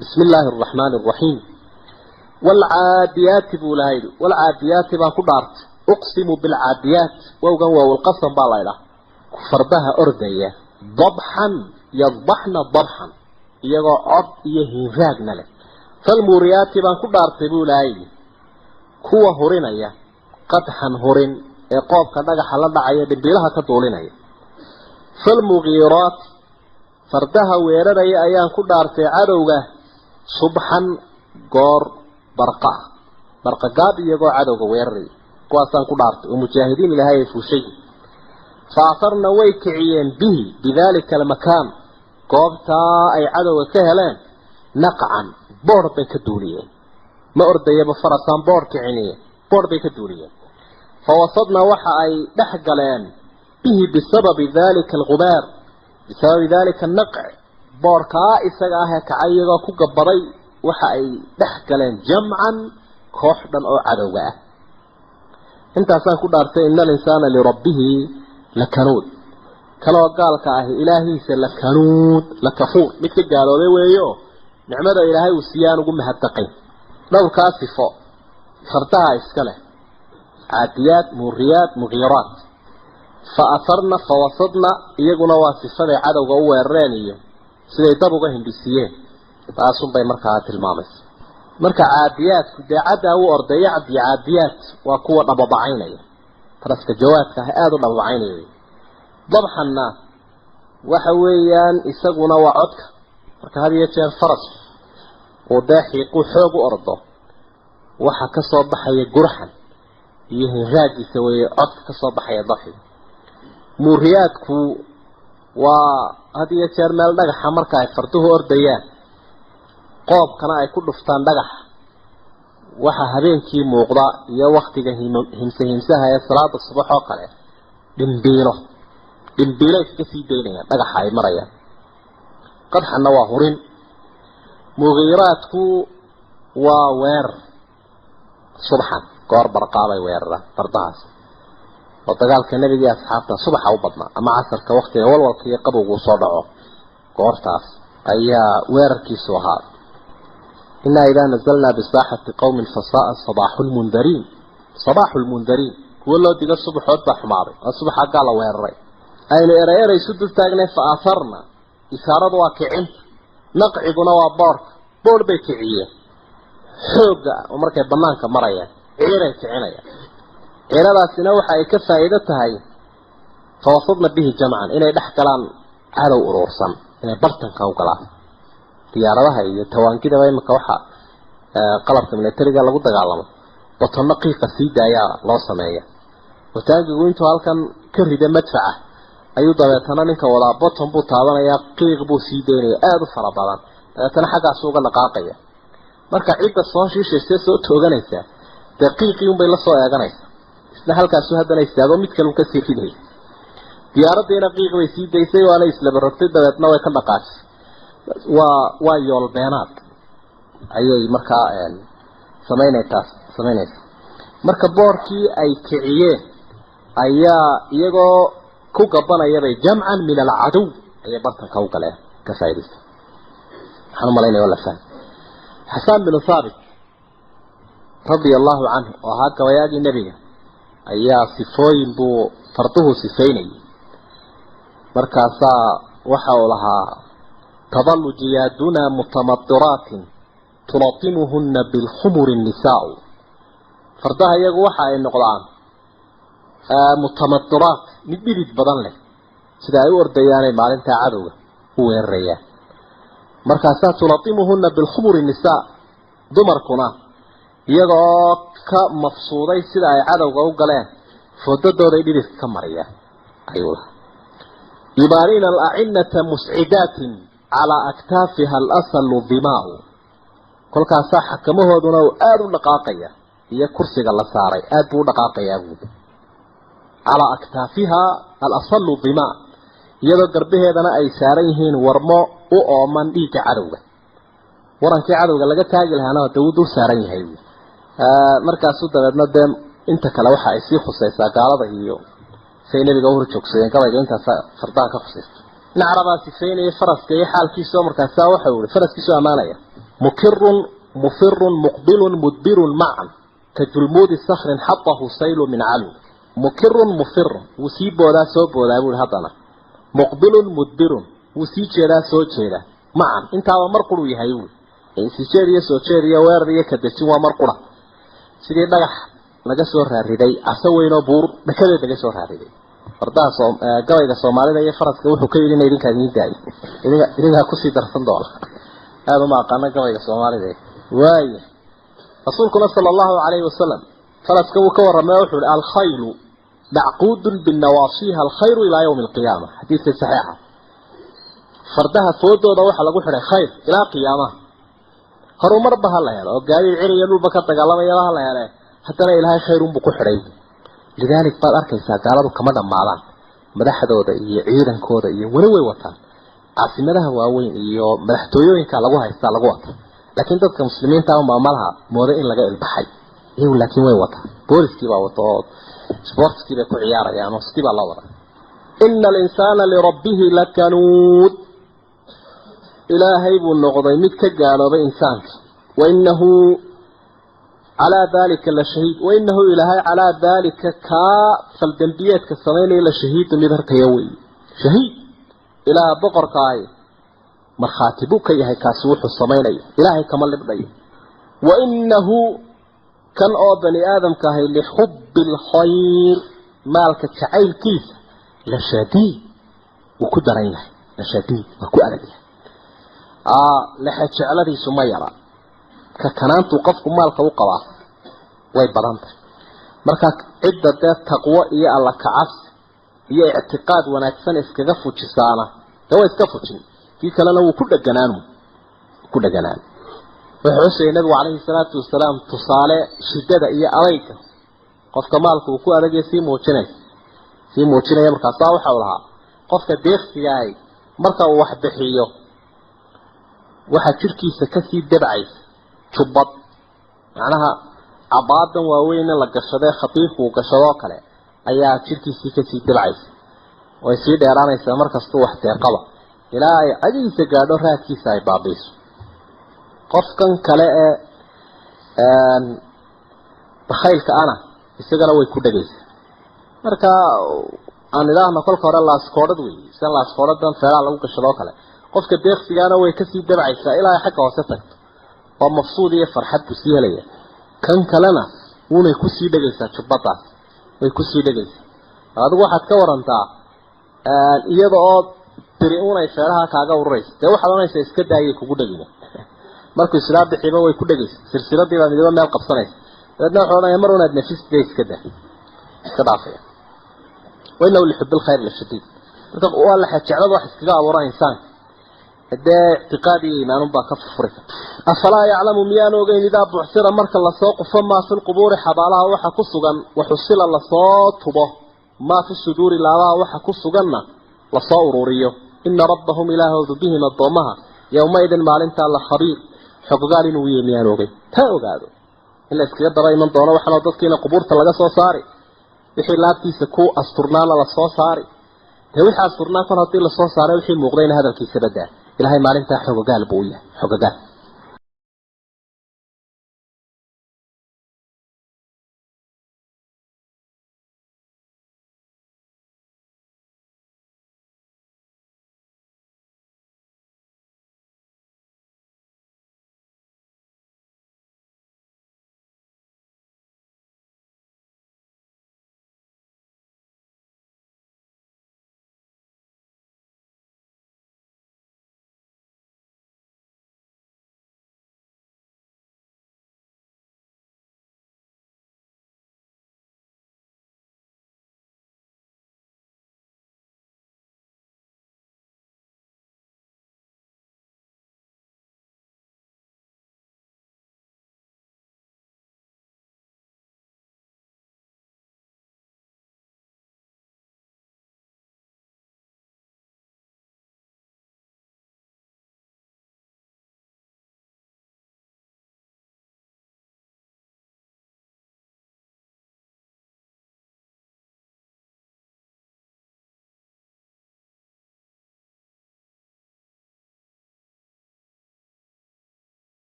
بسم الله الرحمن الرحيم والعاديات بولايد والعاديات باكدارت اقسم بالعاديات ووغن والقسم بالايلا فردها ارديه ضبحا يضبحن ضبحا يغو عد يهيراغنا له فالموريات باكدارت بولايد كوا هورينيا قدحا هورين قوبka dhagaxa la dhacay dibiraha ka doolinay falmugirat fardaha weeraraya ayaan ku dhaartay cadowga subhan goor barqa gaab iyagoo cadowga weeraray kuwaasaan ku dhaartay oo mujaahidiin ilaahay fuushay faafarna way kiciyeen bihi bidalika almakan goobta ay cadowga ka heleen naqcan boor bay ka duuliyeen ma ordayaba farasan boor kiciniye boor bay ka duuliyeen فوصدنا وحا اي دحقلين به بسبب ذلك الغبار بسبب ذلك النقع بوركا اسغاها كعيغا كغبري وحا اي دحقلين جمعا كوحدا او عدوغا انت اسان كدارتي ان الانسان لربه لكنود كلو قالك الهي لكنود لكفور مثل قالوا لي ويو نعمه الهي وسيان ugu mahadtaqay dhowrka sifo fartaha iskale عاديات مريات مغيرات فأثرنا فوسطنا يقولنا واسفة عدو قوة الرانية سيطبقوا هندسيين فأصم بي مركعات المامس مركع عاديات كده عدا وأرضي عاديات وقوة أبضعيني فرسك جوات كهآذ أبضعيني ضبحنا وحويان إساقنا وعدك مركع هذه يتشان فرس وداحي يقول حوق أرضه وحكا صبحي جرحا يهراجي سوي عطف كصباح يضحي مورياتكو وهذه يتشار مال دغح مركا فرتوه أرديان قوب كان أي كل فتان دغح وحا هبينكي موقضاء يا وقتك همسها يا صلاة الصبح وقال دنبيلة كسي دينيا دغح هاي مريا قد حنوا هورين مغيراتكو ووير صبحا goor barqaabay weerara fardahaas oo dagaalka nabiga iyo asxaabta subax u badna ama casarka waqtiga walwalka iyo qabowgu soo dhaco goortaas ayaa weerarkiisu ahaa inna idha nazalna bi sahati qawmin fasa'a sabahul mundarin wala diga subaxood ba xumaaday subaxa gaal weeraray ayna ereeray sudul taagnay faafarna isaaradu waa kicin naqciguna waa boor bay kiciyeen xooga oo markay banaanka marayaan عيرة كعناية عيرة سنة وحا يكفى تهي فوصدنا به جمعا إنا يدح كلام عالو أرورسا إنا برتن كوكلا تيارة هاي توان كده باي مكوحا قلبت من الترقى لقود قالما وطنقي قصيدة يا الله سمايا وتاقي قوينتو هالكان كرهدة مدفعة أيضا يتنانك ولا بطن بطالنا يا قيق بو سيديني آدو فرابالا تنحق سوق النقاقية marka ciidda soo shiishay soo tooganaysa daqiiqii un bay la soo eeganaysa isla halkaas soo hadanay istaago mid kale ka sii fiday diyaaraddeena qiiq way sii daysay waana isla bartay dabeedna way ka dhaqaashay waa yool beenaad ayay markaa samaynaysa marka boorkii ay kiciyeen ayaa iyagoo ku gabanaya bay jamcan min al-adu ay bartanka u galeen ka faa'iideysan waxaan malaynaya wala faham حسان بن ثابت رضي الله عنه وهاك وياجي النبي أيها صفوين بو فرطه صفيني مركاسا وحولها تظل جيادنا متمطرات تلاطمهن بالخمر النساء فرطها يقوحا النقلان متمطرات نبيرت بدن له سيدا يور دياني مالين تعادوا هو الريان markaasaa tulatimuhunna bilkhumur nisaa dumarkuna iyagoo ka mafsuuday sida ay cadowga u galeen foodadooda ay dhidif ka mariyaan ayuu yubaarina al-a'innata mus'idatin ala aktaafiha al-aslu dimaa'u kolkaasaa xakamahooduna aad u dhaqaaqaya iyo kursiga la saaray aad buu u dhaqaaqayaa guud ala aktaafiha al-aslu dimaa' iyadoo garbaheedana ay saaran yihiin warmo u ooman dhiigga cadowga warankii cadowga laga taagi lahaana dawladdu u saaran yahay markaas u dabeedna inta kale waxa ay sii khusaysaa gaalada iyo say nabiga u horjoogsadeen gabayga intaas fardaha ka khusaysta nacraba sifeynay faraska iyo xaalkiisa markaas waxa uu faraskiisu amaanaya مكر مفر مقبل مدبر معا كجلمود الصخر حطه سيل من علو مكر مفر وسيب ولا سوب ولا يقول هطنا مقبل مدبر وسيب ولا سوب ولا معا انت مرقلو يهيول سيجيريا سوجيريا ويرديا كدجين waa marqura sidii dhagax laga soo raariday asaweyno buur dhakada laga soo raariday fardaas gabayga Soomaalida iyo faraska wuxuu ka yiri idinka diiday idinka ku sii darsan doona aad ma aqaan gabayga Soomaalida waay rasuulkuna sallallahu alayhi wasallam faraska uu ka waramay wuxuu al khaylu ma'qud bin nawasiha al khayr ila yawm al qiyamah hadith sahih fardaha foodooda waxa lagu xiray khayr ila qiyaamaha horumar ba la helo gaari ciriyo dhulba ka dagaalamaya la helay hadana ilaahay khayr uu ku xiray lidalik baad arkaysaa gaaladu kama dhamaadaan madaxdooda iyo ciidankooda iyo wali way wataan caasimadaha waaweyn iyo madaxtooyooyinka lagu haysta lagu wato laakiin dadka muslimiinta ah maamulaha moodo in laga ilbaxay iyagu laakiin way wataan booliskii baa wato sportskii bay ku ciyaarayaan oo sidii baa la wada innal insana li rabbih lakanud إلهي بالنقضي متك قالوا إنسانك وإنه على ذلك لشهيد وإنه إلهي على ذلك فالدنبيات كالصمين إلى شهيد لذرك يوي شهيد إلى بقر قاي مرخاتبوك يهي كاسوح الصمين إلهي كمال لبضي وإنه كان بني آدم كهي لحب الخير مالك تعيل كيس لشديد وكدرينه لشديد وكألديه لحد شعلدي سميرا ككنانتو قفكو مالك وقبا way badanta marka cidda taqwa iyo alla ka cabs iyo i'tiqaad wanaagsan iskaga fujisaana way iska fujin kii kalena uu ku dhaganaan wuxuu nabiga alayhi salaatu wasalaam tusaale shidada iyo adayga qofka maalku ku adagay si muujinay markaas waxa uu lahaa qofka deeqsiga ay marka uu wax bixiyo waxa jirkiisa ka sii dabcay jubad macnaha abaadan waaweyn la gashaday khatiif uu gashado kale ayaa jirkiisa ka sii dabcay way sii dheeraanaysaa markasta wax deeqaba ilaa ay adiisa gaadho raadkiisa ay baabiiso qofkan kale bakhaylka ana isagana way ku dhageysaa marka aan ilaahna kolka hore la askoorad weey san la askooradan feeraa lagu gashado kale qofka deeqsigaana way ka sii dabcaysaa ilaa xagga hoose tagto oo mafsuud iyo farxad ku sii helaya kan kalena wuunay ku sii dhageysaa jubadaas way ku sii dhageysaa adigu waxaad ka warantaa iyada oo tiri unay feeraha kaaga ururaysa ee waxa doonaysa iska daayay kugu dhagina markuu islaam bixiba way ku dhageysaa silsiladii baa midaba meel qabsanaysa dadna waxa oranaya mar wanaad nafista iska dhaafaya wayna wali xubbil khayr la shadiid marka waa la xajacada wax iskaga abuuraa insaan هذا اعتقادي إيمان باك فرق أفلا يعلم ميان وغين إذا بعثر مركا لسوق فما في القبور حبالها وحكسوغا وحصل لصوتبه ما في الصدور لها وحكسوغا لصوروريه إن ربهم إله ذبهم الضومها يومئذ معلنت على خبير حققال نوية ميان وغين تاو قادوا إلا اسكياد رأي من دونا وحنا ضدكينا قبور تلقى صاري وحي لابتي سكو أسطرنانا لصوصاري وحي أسطرنا كان هطي لصوصاري وحي المغضين هذا الكيس بدأ إلهي معلنتا حققال بوية حققال